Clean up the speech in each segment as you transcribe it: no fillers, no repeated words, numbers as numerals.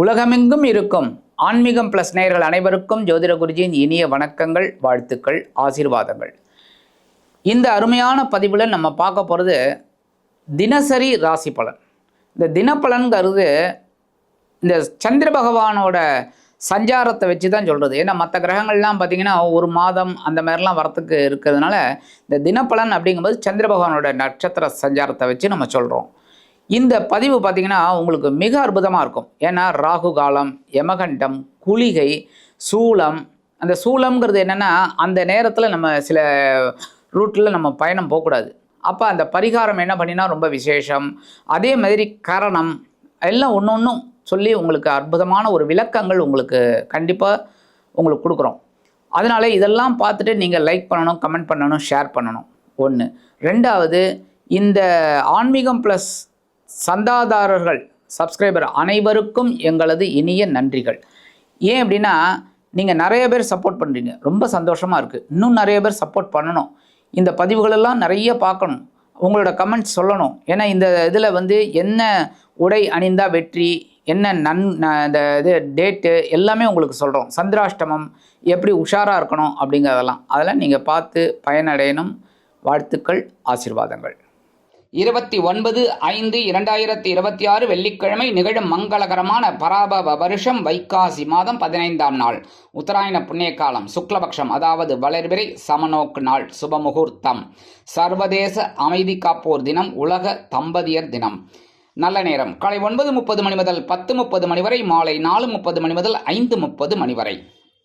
உலகமெங்கும் இருக்கும் ஆன்மீகம் பிளஸ் நேயர்கள் அனைவருக்கும் ஜோதிட குருஜியின் இனிய வணக்கங்கள், வாழ்த்துக்கள், ஆசீர்வாதங்கள். இந்த அருமையான பதிவில் நம்ம பார்க்க போகிறது தினசரி ராசி பலன். இந்த தினப்பலன்கிறது இந்த சந்திர பகவானோட சஞ்சாரத்தை வச்சு தான் சொல்கிறது. ஏன்னா மற்ற கிரகங்கள்லாம் பார்த்திங்கன்னா ஒரு மாதம் அந்த மாதிரிலாம் வரத்துக்கு இருக்கிறதுனால இந்த தினப்பலன் அப்படிங்கும்போது சந்திர பகவானோட நட்சத்திர சஞ்சாரத்தை வச்சு நம்ம சொல்கிறோம். இந்த பதிவு பார்த்திங்கன்னா உங்களுக்கு மிக அற்புதமாக இருக்கும். ஏன்னா ராகு காலம், யமகண்டம், குளிகை, சூலம். அந்த சூலம்ங்கிறது என்னென்னா அந்த நேரத்தில் நம்ம சில ரூட்டில் நம்ம பயணம் போகக்கூடாது. அப்போ அந்த பரிகாரம் என்ன பண்ணினா ரொம்ப விசேஷம். அதே மாதிரி கரணம் எல்லாம் ஒன்று ஒன்றும் சொல்லி உங்களுக்கு அற்புதமான ஒரு விளக்கங்கள் உங்களுக்கு கண்டிப்பாக உங்களுக்கு கொடுக்குறோம். அதனால் இதெல்லாம் பார்த்துட்டு நீங்கள் லைக் பண்ணணும், கமெண்ட் பண்ணணும், ஷேர் பண்ணணும். ஒன்று. ரெண்டாவது, இந்த ஆன்மீகம் ப்ளஸ் சந்தாதாரர்கள், சப்ஸ்கிரைபர் அனைவருக்கும் எங்களது இனிய நன்றிகள். ஏன் அப்படின்னா நீங்கள் நிறைய பேர் சப்போர்ட் பண்ணுறீங்க, ரொம்ப சந்தோஷமாக இருக்குது. இன்னும் நிறைய பேர் சப்போர்ட் பண்ணணும். இந்த பதிவுகளெல்லாம் நிறைய பார்க்கணும், உங்களோட கமெண்ட்ஸ் சொல்லணும். ஏன்னா இந்த இதில் என்ன உடை அணிந்தால் வெற்றி, என்ன இந்த இது டேட்டு எல்லாமே உங்களுக்கு சொல்கிறோம். சந்திராஷ்டமம் எப்படி உஷாராக இருக்கணும் அதெல்லாம் நீங்கள் பார்த்து பயனடையணும். வாழ்த்துக்கள், ஆசீர்வாதங்கள். 29/5/2026 வெள்ளிக்கிழமை நிகழும் மங்களகரமான பராபவ வருஷம் வைகாசி மாதம் 15ஆம் நாள், உத்தராயண புண்ணிய காலம், சுக்லபக்ஷம், அதாவது வளர்பிறை சமநோக்கு நாள், சுபமுகூர்த்தம், சர்வதேச அமைதி காப்போர் தினம், உலக தம்பதியர் தினம். நல்ல நேரம் காலை 9:30 மணி முதல் 10:30 மணி வரை, மாலை 4:30 மணி முதல் 5:30 மணி வரை.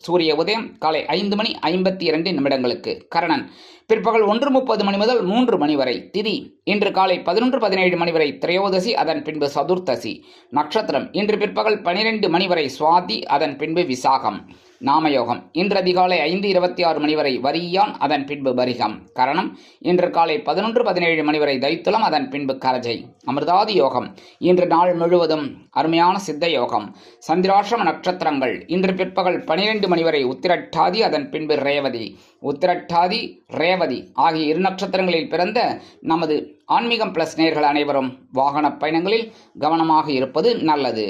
சூரிய உதயம் காலை 5:52 கரணன் பிற்பகல் 1:30 மணி முதல் 3 மணி வரை. திதி இன்று காலை 11:17 மணி வரை திரையோதசி, அதன் பின்பு சதுர்த்தசி. நட்சத்திரம் இன்று பிற்பகல் 12 மணி வரை சுவாதி, அதன் பின்பு விசாகம். நாமயோகம் இன்று அதிகாலை 5:26 மணி வரை வரியான், அதன் பின்பு பரிகம். கரணம் இன்று காலை 11:17 மணி வரை தைத்துலம், அதன் பின்பு கரஜை. அமிர்தாதி யோகம் இன்று நாள் முழுவதும் அருமையான சித்த யோகம். சந்திராசிரம நட்சத்திரங்கள் இன்று பிற்பகல் 12 மணி வரை உத்திரட்டாதி, அதன் பின்பு ரேவதி. உத்திரட்டாதி, ரேவதி ஆகிய இரு நட்சத்திரங்களில் பிறந்த நமது ஆன்மீகம் பிளஸ் நேயர்கள் அனைவரும் வாகன பயணங்களில் கவனமாக இருப்பது நல்லது.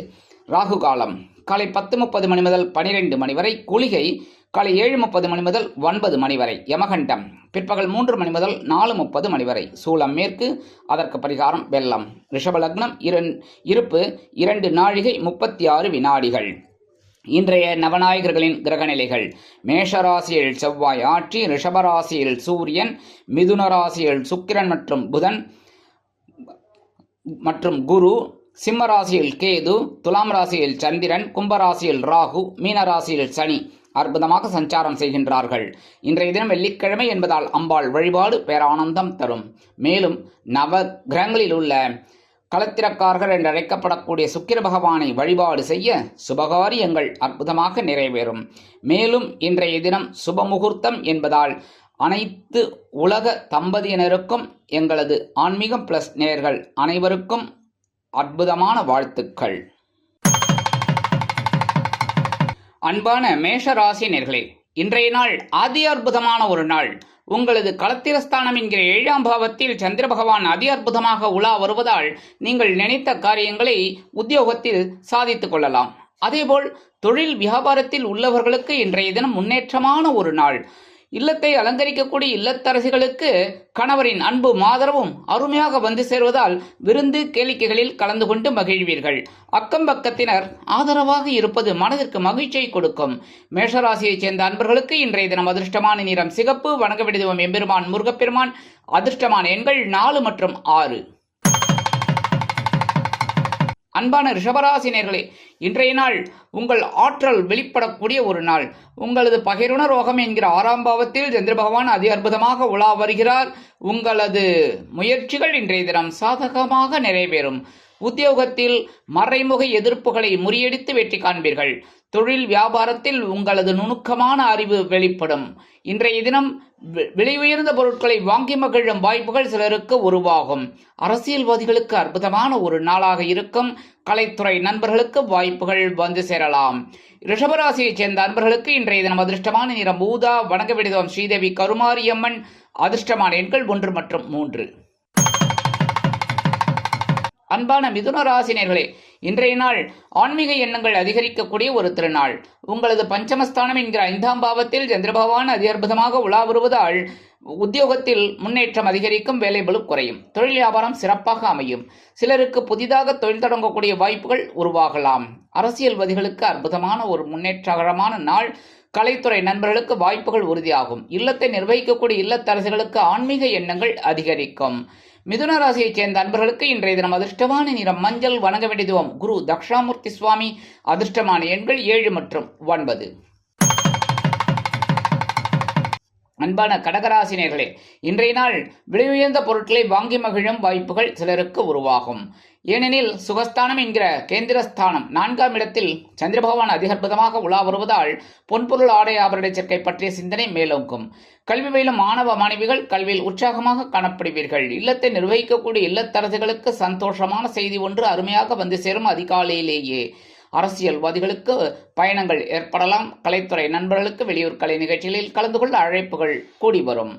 ராகு காலம் காலை 10:30 மணி முதல் 12 மணி வரை. குளிகை காலை 7:30 மணி முதல் 9 மணி வரை. யமகண்டம் பிற்பகல் 3 மணி முதல் 4:30 மணி வரை. சூலம் மேற்கு, அதற்கு பரிகாரம் வெள்ளம். ரிஷப லக்னம் இருப்பு 2 நாழிகை 36 வினாடிகள். இன்றைய நவநாயகர்களின் கிரகநிலைகள்: மேஷராசியில் செவ்வாய் ஆட்சி, ரிஷபராசியில் சூரியன், மிதுன ராசியில் சுக்கிரன் மற்றும் புதன் மற்றும் குரு, சிம்ம ராசியில் கேது, துலாம் ராசியில் சந்திரன், கும்பராசியில் ராகு, மீன ராசியில் சனி அற்புதமாக சஞ்சாரம் செய்கின்றார்கள். இன்றைய தினம் வெள்ளிக்கிழமை என்பதால் அம்பாள் வழிபாடு பேரானந்தம் தரும். மேலும் நவ கிரகங்களில் உள்ள களத்திரக்காரர்கள் என்று அழைக்கப்படக்கூடிய சுக்கிர பகவானை வழிபாடு செய்ய சுபகாரியங்கள் அற்புதமாக நிறைவேறும். மேலும் இன்றைய தினம் சுபமுகூர்த்தம் என்பதால் அனைத்து உலக தம்பதியினருக்கும் எங்களது ஆன்மீகம் பிளஸ் நேயர்கள் அனைவருக்கும் அற்புதமான வாழ்த்துக்கள். அன்பான மேஷ ராசி நேயர்களே, இன்றைய நாள் அதி அற்புதமான ஒரு நாள். உங்களது களத்திரஸ்தானம் என்கிற 7ஆம் பாவத்தில் சந்திர பகவான் அதி அற்புதமாக உலா வருவதால் நீங்கள் நினைத்த காரியங்களை உத்தியோகத்தில் சாதித்துக் கொள்ளலாம். அதேபோல் தொழில் வியாபாரத்தில் உள்ளவர்களுக்கு இன்றைய தினம் முன்னேற்றமான ஒரு நாள். இல்லத்தை அலங்கரிக்கக்கூடிய இல்லத்தரசிகளுக்கு கணவரின் அன்பு ஆதரவும் அருமையாக வந்து சேர்வதால் விருந்து கேளிக்கைகளில் கலந்து கொண்டு மகிழ்வீர்கள். அக்கம் பக்கத்தினர் ஆதரவாக இருப்பது மனதிற்கு மகிழ்ச்சியை கொடுக்கும். மேஷராசியைச் சேர்ந்த அன்பர்களுக்கு இன்றைய தினம் அதிர்ஷ்டமான நிறம் சிகப்பு. வணங்க விடுவோம் எம்பெருமான் முருகப்பெருமான். அதிர்ஷ்டமான எண்கள் 4 மற்றும் 6. அன்பான ரிஷபராசினியர்களே, இன்றைய நாள் உங்கள் ஆற்றல் வெளிப்படக்கூடிய ஒரு நாள். உங்களது பகிர்வுண ரோகம் என்கிற 6ஆம் பாவத்தில் சந்திர பகவான் அதி அற்புதமாக உலா வருகிறார். உங்களது முயற்சிகள் இன்றைய தினம் சாதகமாக நிறைவேறும். உத்தியோகத்தில் மறைமுக எதிர்ப்புகளை முறியடித்து வெற்றி காண்பீர்கள். தொழில் வியாபாரத்தில் உங்களது நுணுக்கமான அறிவு வெளிப்படும். இன்றைய தினம் விலை உயர்ந்த பொருட்களை வாங்கி மகிழும் வாய்ப்புகள் சிலருக்கு உருவாகும். அரசியல்வாதிகளுக்கு அற்புதமான ஒரு நாளாக இருக்கும். கலைத்துறை நண்பர்களுக்கு வாய்ப்புகள் வந்து சேரலாம். ரிஷபராசியைச் சேர்ந்த அன்பர்களுக்கு இன்றைய தினம் அதிர்ஷ்டமான நிறம் ஊதா. வணங்க விடுவோம் ஸ்ரீதேவி கருமாரியம்மன். அதிர்ஷ்டமான எண்கள் 1 மற்றும் 3. அன்பான மிதுன ராசினியர்களே, இன்றைய நாள் ஆன்மீக எண்ணங்கள் அதிகரிக்கக்கூடிய ஒரு திருநாள். உங்களது பஞ்சமஸ்தானம் என்கிற 5ஆம் பாவத்தில் சந்திர பகவான் அதி அற்புதமாக உலா வருவதால் உத்தியோகத்தில் முன்னேற்றம் அதிகரிக்கும், வேலை பளு குறையும், தொழில் வியாபாரம் சிறப்பாக அமையும். சிலருக்கு புதிதாக தொழில் தொடங்கக்கூடிய வாய்ப்புகள் உருவாகலாம். அரசியல்வாதிகளுக்கு அற்புதமான ஒரு முன்னேற்றகரமான நாள். கலைத்துறை நண்பர்களுக்கு வாய்ப்புகள் உறுதியாகும். இல்லத்தை நிர்வகிக்கக்கூடிய இல்லத்தரசுகளுக்கு ஆன்மீக எண்ணங்கள் அதிகரிக்கும். மிதுன ராசியைச் சேர்ந்த அன்பர்களுக்கு இன்றைய தினம் அதிர்ஷ்டமான நிறம் மஞ்சள். வணங்க வேண்டியதுவம் குரு தக்ஷாமூர்த்தி சுவாமி. அதிர்ஷ்டமான எண்கள் 7 மற்றும் 9. அன்பான கடகராசினியர்களே, இன்றைய நாள் விலை உயர்ந்த பொருட்களை வாங்கி மகிழும் வாய்ப்புகள் சிலருக்கு உருவாகும். ஏனெனில் சுகஸ்தானம் என்கிற கேந்திரஸ்தானம் 4ஆம் இடத்தில் சந்திர பகவான் அதிகற்புதமாக உலா வருவதால் பொன்பொருள் ஆடை ஆபரண சேர்க்கை பற்றிய சிந்தனை மேலோங்கும். கல்வி பயிலும் மாணவ மாணவிகள் கல்வியில் உற்சாகமாக காணப்படுவீர்கள். இல்லத்தை நிர்வகிக்கக்கூடிய இல்லத்தரசுகளுக்கு சந்தோஷமான செய்தி ஒன்று அருமையாக வந்து சேரும் அதிகாலையிலேயே. அரசியல்வாதிகளுக்கு பயணங்கள் ஏற்படலாம். கலைத்துறை நண்பர்களுக்கு வெளியூர் கலை நிகழ்ச்சிகளில் கலந்து கொள்ள அழைப்புகள் கூடி வரும்.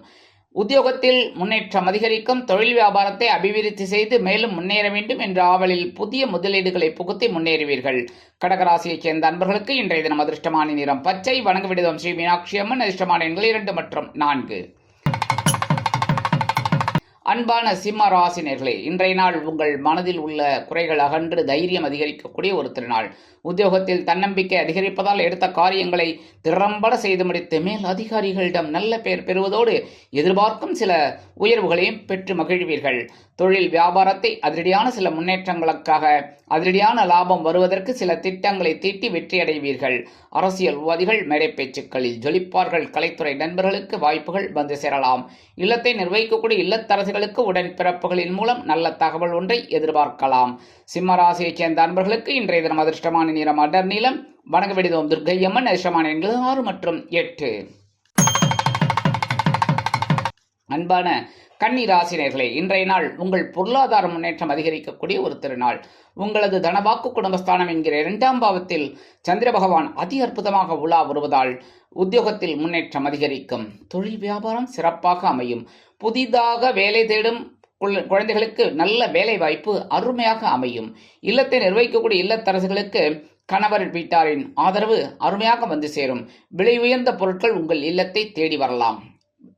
உத்தியோகத்தில் முன்னேற்றம் அதிகரிக்கும். தொழில் வியாபாரத்தை அபிவிருத்தி செய்து மேலும் முன்னேற வேண்டும் என்ற ஆவலில் புதிய முதலீடுகளை புகுத்தி முன்னேறுவீர்கள். கடகராசியைச் சேர்ந்த அன்பர்களுக்கு இன்றைய தினம் அதிர்ஷ்டமான நிறம் பச்சை. வணங்க வேண்டியதும் ஸ்ரீ மீனாட்சி அம்மன். அதிர்ஷ்டமான எண்கள் 2 மற்றும் 4. அன்பான சிம்ம ராசினியர்களே, இன்றைய நாள் உங்கள் மனதில் உள்ள குறைகள் அகன்று தைரியம் அதிகரிக்கக்கூடிய ஒரு திருநாள். உத்தியோகத்தில் தன்னம்பிக்கை அதிகரிப்பதால் எடுத்த காரியங்களை திறம்பட செய்து முடித்து மேல் அதிகாரிகளிடம் நல்ல பெயர் பெறுவதோடு எதிர்பார்க்கும் சில உயர்வுகளையும் பெற்று மகிழ்வீர்கள். தொழில் வியாபாரத்தை அதிரடியான சில முன்னேற்றங்களுக்காக அதிரடியான லாபம் வருவதற்கு சில திட்டங்களை தீட்டி வெற்றியடைவீர்கள். அரசியல்வாதிகள் மேடை பேச்சுக்களில் ஜொலிப்பார்கள். கலைத்துறை நண்பர்களுக்கு வாய்ப்புகள் வந்து சேரலாம். இல்லத்தை நிர்வகிக்கக்கூடிய இல்லத்தரசுகளுக்கு உடன் பிறப்புகளின் மூலம் நல்ல தகவல் ஒன்றை எதிர்பார்க்கலாம். சிம்மராசியைச் சேர்ந்த அன்பர்களுக்கு இன்றைய தினம் அதிர்ஷ்டமான நிறம் அடர் நீலம். வணங்க வேண்டியதும் துர்க்கையம்மன். அதிர்ஷ்டமான எண்கள் 6 மற்றும் 8. அன்பான கன்னி ராசினியர்களே, இன்றைய நாள் உங்கள் பொருளாதார முன்னேற்றம் அதிகரிக்கக்கூடிய ஒரு திருநாள். உங்களது தனவாக்கு குடும்பஸ்தானம் என்கிற 2ஆம் பாவத்தில் சந்திர பகவான் அதி அற்புதமாக உலா வருவதால் உத்தியோகத்தில் முன்னேற்றம் அதிகரிக்கும். தொழில் வியாபாரம் சிறப்பாக அமையும். புதிதாக வேலை தேடும் குழந்தைகளுக்கு நல்ல வேலை வாய்ப்பு அருமையாக அமையும். இல்லத்தை நிர்வகிக்கக்கூடிய இல்லத்தரசுகளுக்கு கணவர் வீட்டாரின் ஆதரவு அருமையாக வந்து சேரும். விலை உயர்ந்த பொருட்கள் உங்கள் இல்லத்தை தேடி வரலாம்.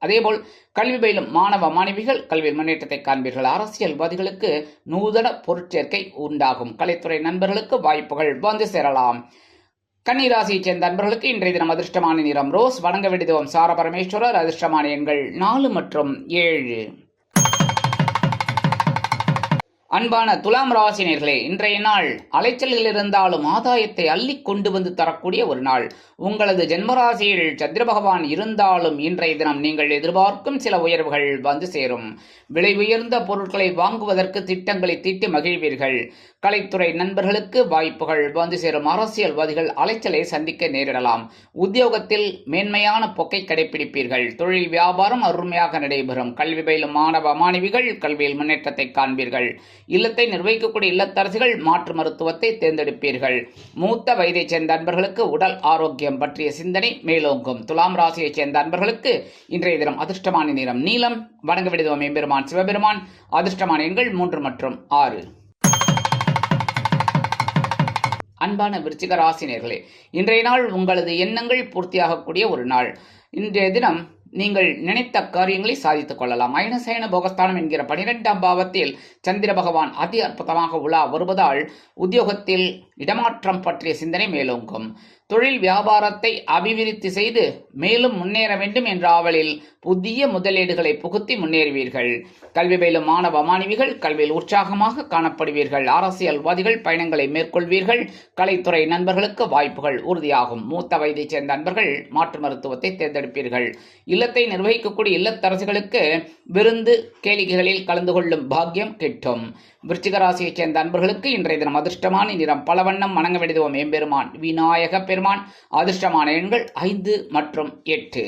அதேபோல் கல்வி பயிலும் மாணவ மாணவிகள் கல்வியில் முன்னேற்றத்தை காண்பீர்கள். அரசியல்வாதிகளுக்கு நூதன பொருட்சேர்க்கை உண்டாகும். கலைத்துறை நண்பர்களுக்கு வாய்ப்புகள் வந்து சேரலாம். கன்னிராசியைச் சேர்ந்த நண்பர்களுக்கு இன்றைய தினம் அதிர்ஷ்டமான நிறம் ரோஸ். வணங்க வேண்டியதும் சார பரமேஸ்வரர். அதிர்ஷ்டமான எண்கள் 4 மற்றும் 7. அன்பான துலாம் ராசினியர்களே, இன்றைய நாள் அலைச்சல்கள் இருந்தாலும் ஆதாயத்தை அள்ளி கொண்டு வந்து தரக்கூடிய ஒரு நாள். உங்களது ஜென்மராசியில் சந்திர பகவான் இருந்தாலும் இன்றைய தினம் நீங்கள் எதிர்பார்க்கும் சில உயர்வுகள் வந்து சேரும். விலை உயர்ந்த பொருட்களை வாங்குவதற்கு திட்டங்களை தீட்டி மகிழ்வீர்கள். கலைத்துறை நண்பர்களுக்கு வாய்ப்புகள் வந்து சேரும். அரசியல்வாதிகள் அலைச்சலை சந்திக்க நேரிடலாம். உத்தியோகத்தில் மேன்மையான போக்கை கடைபிடிப்பீர்கள். தொழில் வியாபாரம் அருமையாக நடைபெறும். கல்வி பயிலும் மாணவ மாணவிகள் கல்வியில் முன்னேற்றத்தை காண்பீர்கள். இல்லத்தை நிர்வகிக்கக்கூடிய இல்லத்தரசுகள் மாற்று மருத்துவத்தை தேர்ந்தெடுப்பீர்கள். மூத்த வயதைச் சேர்ந்த அன்பர்களுக்கு உடல் ஆரோக்கியம் பற்றிய சிந்தனை மேலோங்கும். துலாம் ராசியைச் சேர்ந்த அன்பர்களுக்கு இன்றைய தினம் அதிர்ஷ்டமான நிறம் நீலம். வணங்க வேண்டியதும் எம்பெருமான் சிவபெருமான். அதிர்ஷ்டமான எண்கள் 3 மற்றும் 6. அன்பான விருச்சிக ராசினியர்களே, இன்றைய நாள் உங்களது எண்ணங்கள் பூர்த்தியாகக்கூடிய ஒரு நாள். இன்றைய தினம் நீங்கள் நினைத்த காரியங்களை சாதித்துக் கொள்ளலாம். அயனசயன போகஸ்தானம் என்கிற 12ஆம் பாவத்தில் சந்திர பகவான் அதி அற்புதமாக உலா வருவதால் உத்தியோகத்தில் இடமாற்றம் பற்றிய சிந்தனை மேலோங்கும். தொழில் வியாபாரத்தை அபிவிருத்தி செய்து மேலும் முன்னேற வேண்டும் என்ற ஆவலில் புதிய முதலீடுகளை புகுத்தி முன்னேறுவீர்கள். கல்வி பயிலும் மாணவ மாணவிகள் கல்வியில் உற்சாகமாக காணப்படுவீர்கள். அரசியல்வாதிகள் பயணங்களை மேற்கொள்வீர்கள். கலைத்துறை நண்பர்களுக்கு வாய்ப்புகள் உறுதியாகும். மூத்த வயதைச் சேர்ந்த நண்பர்கள் மாற்று மருத்துவத்தை தேர்ந்தெடுப்பீர்கள். இல்லத்தை நிர்வகிக்கக்கூடிய இல்லத்தரசுகளுக்கு விருந்து கேளிக்கைகளில் கலந்து கொள்ளும் பாக்கியம் கிட்டும். விருச்சிக ராசியைச் சேர்ந்த அன்பர்களுக்கு இன்றைய தினம் அதிர்ஷ்டமான நிறம் பலவண்ணம். வணங்க வேண்டியதும் எம்பெருமான் விநாயக பெருமான். அதிர்ஷ்டமான எண்கள் 5 மற்றும் 8.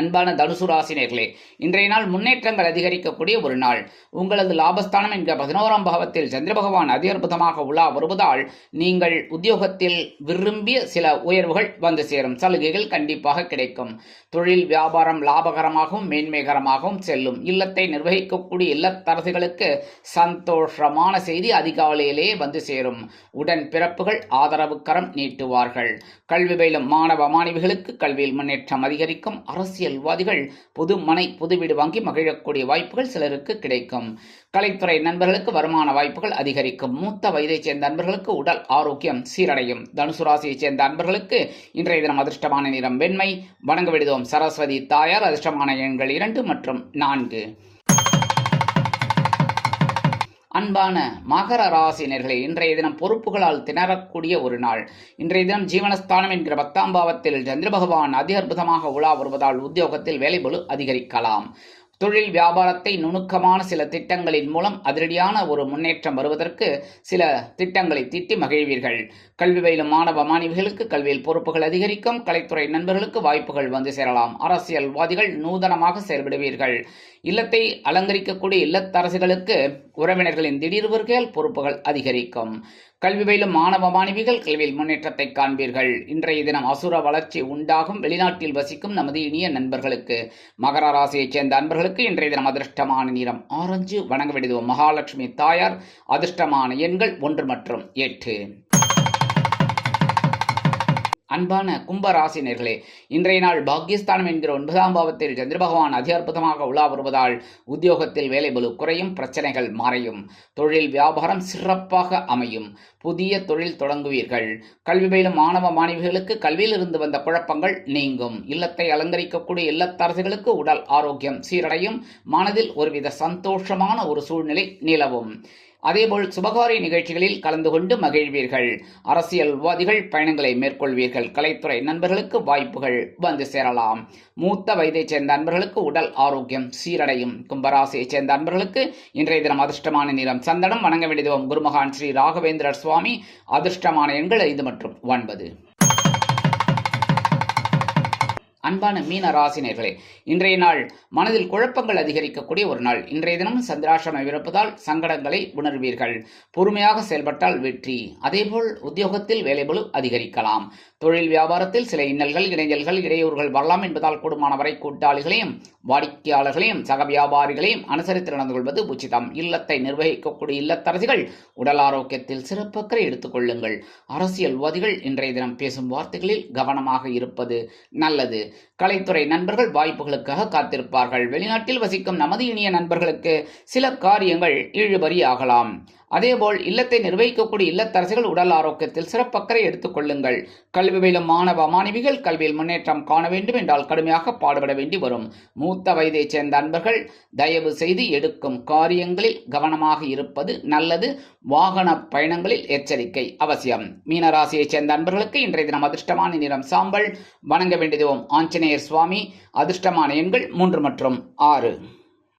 அன்பான தனுசு ராசினியர்களே, இன்றைய நாள் முன்னேற்றங்கள் அதிகரிக்கக்கூடிய ஒரு நாள். உங்களது லாபஸ்தானம் என்கிற 11ஆம் பாவத்தில் சந்திர பகவான் அதி அற்புதமாக உலா வருவதால் நீங்கள் உத்தியோகத்தில் விரும்பிய சில உயர்வுகள் வந்து சேரும். சலுகைகள் கண்டிப்பாக கிடைக்கும். தொழில் வியாபாரம் லாபகரமாகவும் மேன்மைகரமாகவும் செல்லும். இல்லத்தை நிர்வகிக்கக்கூடிய இல்லத்தரசிகளுக்கு சந்தோஷமான செய்தி அதிகாலையிலேயே வந்து சேரும். உடன் பிறப்புகள் ஆதரவு கரம் நீட்டுவார்கள். கல்வி பயிலும் மாணவ மாணவிகளுக்கு கல்வியில் முன்னேற்றம் அதிகரிக்கும். அரசியல்வாதிகள் புது மனை புது வீடு வாங்கி மகிழக்கூடிய வாய்ப்புகள் சிலருக்கு கிடைக்கும். கலைத்துறை நண்பர்களுக்கு வருமான வாய்ப்புகள் அதிகரிக்கும். மூத்த வயதைச் சேர்ந்த நண்பர்களுக்கு உடல் ஆரோக்கியம் சீரடையும். தனுசு ராசியைச் சேர்ந்த நண்பர்களுக்கு இன்றைய தினம் அதிர்ஷ்டமான நிறம் வெண்மை. வணங்க விடுதோம் சரஸ்வதி தாயார். அதிர்ஷ்டமான எண்கள் 2 மற்றும் 4. அன்பான மகர ராசினர்களே, இன்றைய தினம் பொறுப்புகளால் திணறக்கூடிய ஒரு நாள். இன்றைய தினம் ஜீவனஸ்தானம் என்கிற 10ஆம் பாவத்தில் சந்திர பகவான் அதி அற்புதமாக உலா வருவதால் உத்தியோகத்தில் வேலைபளு அதிகரிக்கலாம். தொழில் வியாபாரத்தை நுணுக்கமான சில திட்டங்களின் மூலம் அதிரடியான ஒரு முன்னேற்றம் வருவதற்கு சில திட்டங்களை தீட்டி மகிழ்வீர்கள். கல்வி பயிலும் மாணவ மாணவிகளுக்கு கல்வியில் பொறுப்புகள் அதிகரிக்கும். கலைத்துறை நண்பர்களுக்கு வாய்ப்புகள் வந்து சேரலாம். அரசியல்வாதிகள் நூதனமாக செயல்படுவீர்கள். இல்லத்தை அலங்கரிக்கக்கூடிய இல்லத்தரசிகளுக்கு உறவினர்களின் திடீர் வருகையால் பொறுப்புகள் அதிகரிக்கும். கல்வி பயிலும் மாணவ மாணவிகள் கல்வியில் முன்னேற்றத்தை காண்பீர்கள். இன்றைய தினம் அசுர வளர்ச்சி உண்டாகும். வெளிநாட்டில் வசிக்கும் நமது இனிய நண்பர்களுக்கு, மகர ராசியைச் சேர்ந்த அன்பர்களுக்கு இன்றைய தினம் அதிர்ஷ்டமான நிறம் ஆரஞ்சு. வணங்க விடுவோம் மகாலட்சுமி தாயார். அதிர்ஷ்டமான எண்கள் 1 மற்றும் 8. அன்பான கும்பராசினியர்களே, இன்றைய நாள் பாக்கியஸ்தானம் என்கிற 9ஆம் பாவத்தில் சந்திர பகவான் அதி அற்புதமாக உலா வருவதால் உத்தியோகத்தில் வேலைபளு குறையும். பிரச்சனைகள் மறையும். தொழில் வியாபாரம் சிறப்பாக அமையும். புதிய தொழில் தொடங்குவீர்கள். கல்வி பயிலும் மாணவ மாணவிகளுக்கு கல்வியில் இருந்து வந்த குழப்பங்கள் நீங்கும். இல்லத்தை அலங்கரிக்கக்கூடிய இல்லத்தரசிகளுக்கு உடல் ஆரோக்கியம் சீரடையும். மனதில் ஒருவித சந்தோஷமான ஒரு சூழ்நிலை நிலவும். அதேபோல் சுபகாரிய நிகழ்ச்சிகளில் கலந்து கொண்டு மகிழ்வீர்கள். அரசியல்வாதிகள் பயணங்களை மேற்கொள்வீர்கள். கலைத்துறை நண்பர்களுக்கு வாய்ப்புகள் வந்து சேரலாம். மூத்த வயதைச் சேர்ந்த நண்பர்களுக்கு உடல் ஆரோக்கியம் சீரடையும். கும்பராசியைச் சேர்ந்த நண்பர்களுக்கு இன்றைய தினம் அதிர்ஷ்டமான நிறம் சந்தனம். வணங்க வேண்டியதும் குருமகான் ஸ்ரீ ராகவேந்திரர் சுவாமி. அதிர்ஷ்டமான எண்கள் 5 மற்றும் 9. அன்பான மீன ராசினியர்களே, இன்றைய நாள் மனதில் குழப்பங்கள் அதிகரிக்கக்கூடிய ஒரு நாள். இன்றைய தினம் சந்திராசிரமம் இருப்பதால் சங்கடங்களை உணர்வீர்கள். பொறுமையாக செயல்பட்டால் வெற்றி. அதேபோல் உத்தியோகத்தில் வேலைபளு அதிகரிக்கலாம். தொழில் வியாபாரத்தில் சில இன்னல்கள் இடைஞ்சல்கள் இடையூறுகள் வரலாம் என்பதால் கூடுமானவரை கூட்டாளிகளையும் வாடிக்கையாளர்களையும் சக வியாபாரிகளையும் அனுசரித்து நடந்து கொள்வது உச்சிதம். இல்லத்தை நிர்வகிக்கக்கூடிய இல்லத்தரசிகள் உடல் ஆரோக்கியத்தில் சிறப்பக்கறை எடுத்துக் கொள்ளுங்கள். அரசியல்வாதிகள் இன்றைய தினம் பேசும் வார்த்தைகளில் கவனமாக இருப்பது நல்லது. கலைத்துறை நண்பர்கள் வாய்ப்புகளுக்காக காத்திருப்பார்கள். வெளிநாட்டில் வசிக்கும் நமது இனிய நண்பர்களுக்கு சில காரியங்கள் இழுபறி ஆகலாம். அதேபோல் இல்லத்தை நிர்வகிக்கக்கூடிய இல்லத்தரசிகள் உடல் ஆரோக்கியத்தில் சிறப்பக்கறை எடுத்துக் கொள்ளுங்கள். கல்வி பயிலும் மாணவ மாணவிகள் கல்வியில் முன்னேற்றம் காண வேண்டும் என்றால் கடுமையாக பாடுபட வேண்டி வரும். மூத்த வயதைச் சேர்ந்த அன்பர்கள் தயவு செய்து எடுக்கும் காரியங்களில் கவனமாக இருப்பது நல்லது. வாகன பயணங்களில் எச்சரிக்கை அவசியம். மீனராசியைச் சேர்ந்த அன்பர்களுக்கு இன்றைய தினம் அதிர்ஷ்டமான நிறம் சாம்பல். வணங்க வேண்டியதும் ஆஞ்சநேயர் சுவாமி. அதிர்ஷ்டமான எண்கள் 3 மற்றும் 6.